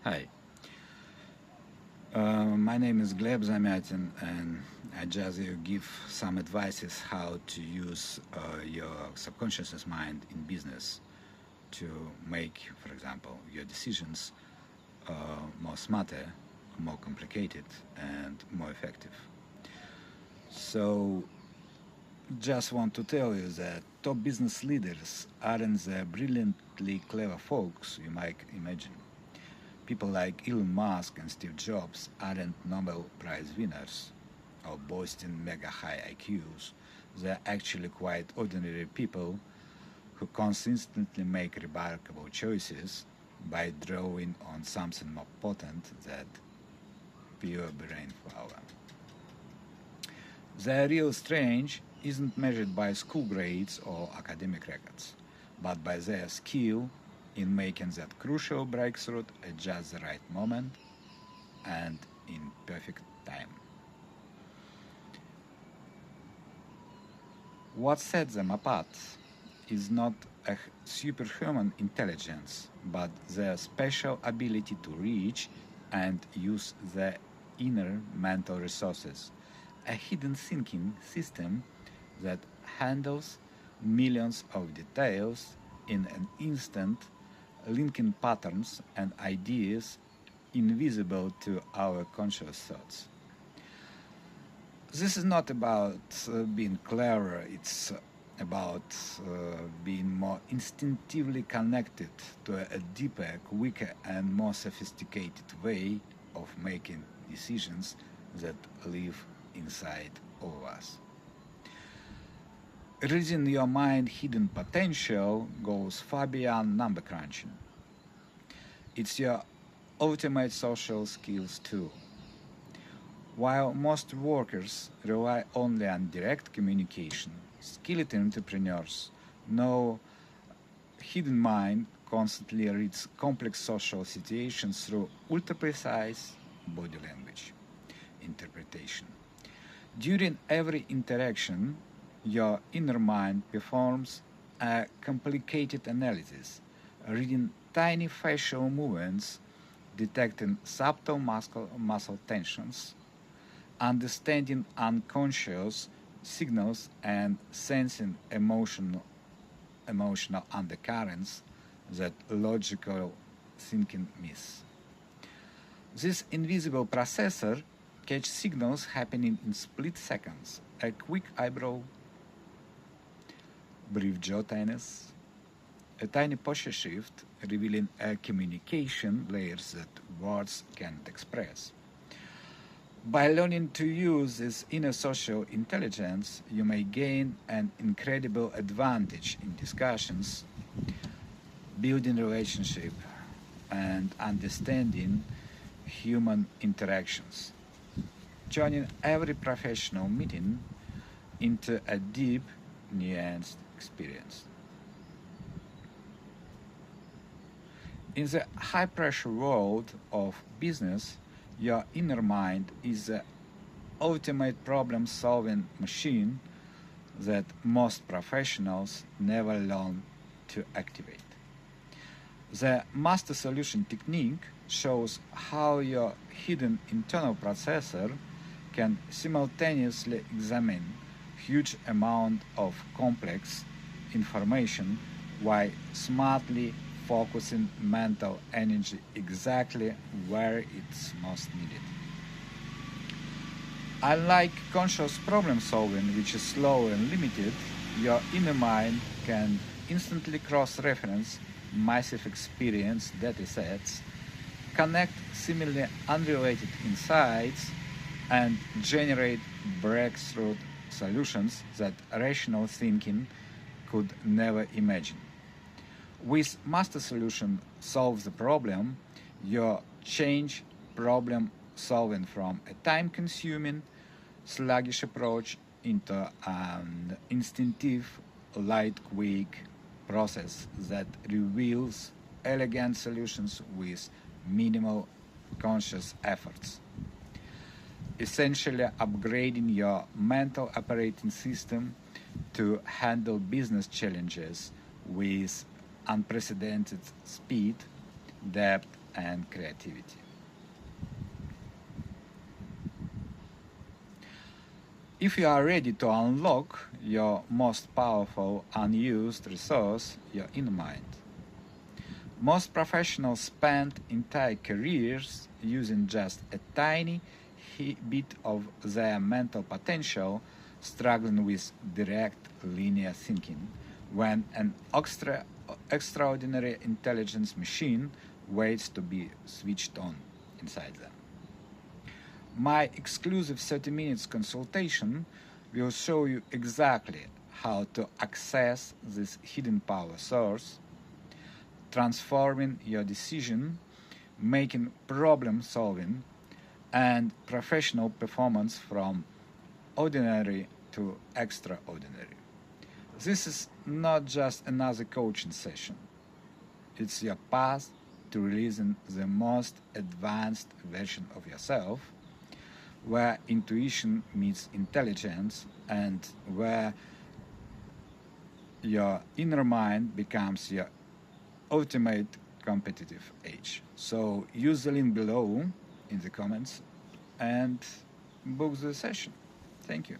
Hi, my name is Gleb Zamyatin, and I just give some advices how to use your subconscious mind in business to make, for example, your decisions more smarter, more complicated, and more effective. So, just want to tell you that top business leaders aren't the brilliantly clever folks you might imagine. People like Elon Musk and Steve Jobs aren't Nobel Prize winners or boasting mega high IQs. They're actually quite ordinary people who consistently make remarkable choices by drawing on something more potent than pure brain power. Their real strength isn't measured by school grades or academic records, but by their skill in making that crucial breakthrough at just the right moment and in perfect time. What sets them apart is not a superhuman intelligence, but their special ability to reach and use their inner mental resources, a hidden thinking system that handles millions of details in an instant, linking patterns and ideas invisible to our conscious thoughts. This is not about being clever, it's about being more instinctively connected to a deeper, quicker, and more sophisticated way of making decisions that live inside all of us. Reading your mind hidden potential goes far beyond number crunching. It's your ultimate social skills tool. While most workers rely only on direct communication, skilled entrepreneurs know hidden mind constantly reads complex social situations through ultra-precise body language interpretation. During every interaction, your inner mind performs a complicated analysis, reading tiny facial movements, detecting subtle muscle tensions, understanding unconscious signals, and sensing emotional undercurrents that logical thinking miss. This invisible processor catches signals happening in split seconds. A quick eyebrow, brief jaw tightness, a tiny posture shift revealing a communication layers that words can't express. By learning to use this inner social intelligence, you may gain an incredible advantage in discussions, building relationship, and understanding human interactions, turning every professional meeting into a deep, nuanced experience. In the high-pressure world of business, your inner mind is the ultimate problem-solving machine that most professionals never learn to activate. The master solution technique shows how your hidden internal processor can simultaneously examine huge amount of complex information while smartly focusing mental energy exactly where it's most needed. Unlike conscious problem solving, which is slow and limited, your inner mind can instantly cross-reference massive experience datasets, connect seemingly unrelated insights, and generate breakthrough solutions that rational thinking could never imagine. With master solution solve the problem, you change problem solving from a time-consuming, sluggish approach into an instinctive, light, quick process that reveals elegant solutions with minimal conscious efforts, essentially upgrading your mental operating system to handle business challenges with unprecedented speed, depth, and creativity. If you are ready to unlock your most powerful unused resource, your inner mind. Most professionals spend entire careers using just a tiny bit of their mental potential, struggling with direct linear thinking, when an extraordinary intelligence machine waits to be switched on inside them. My exclusive 30 minutes consultation will show you exactly how to access this hidden power source, transforming your decision making, problem solving, and professional performance from ordinary to extraordinary. This is not just another coaching session, it's your path to releasing the most advanced version of yourself, where intuition meets intelligence and where your inner mind becomes your ultimate competitive edge. So use the link below in the comments and book the session. Thank you.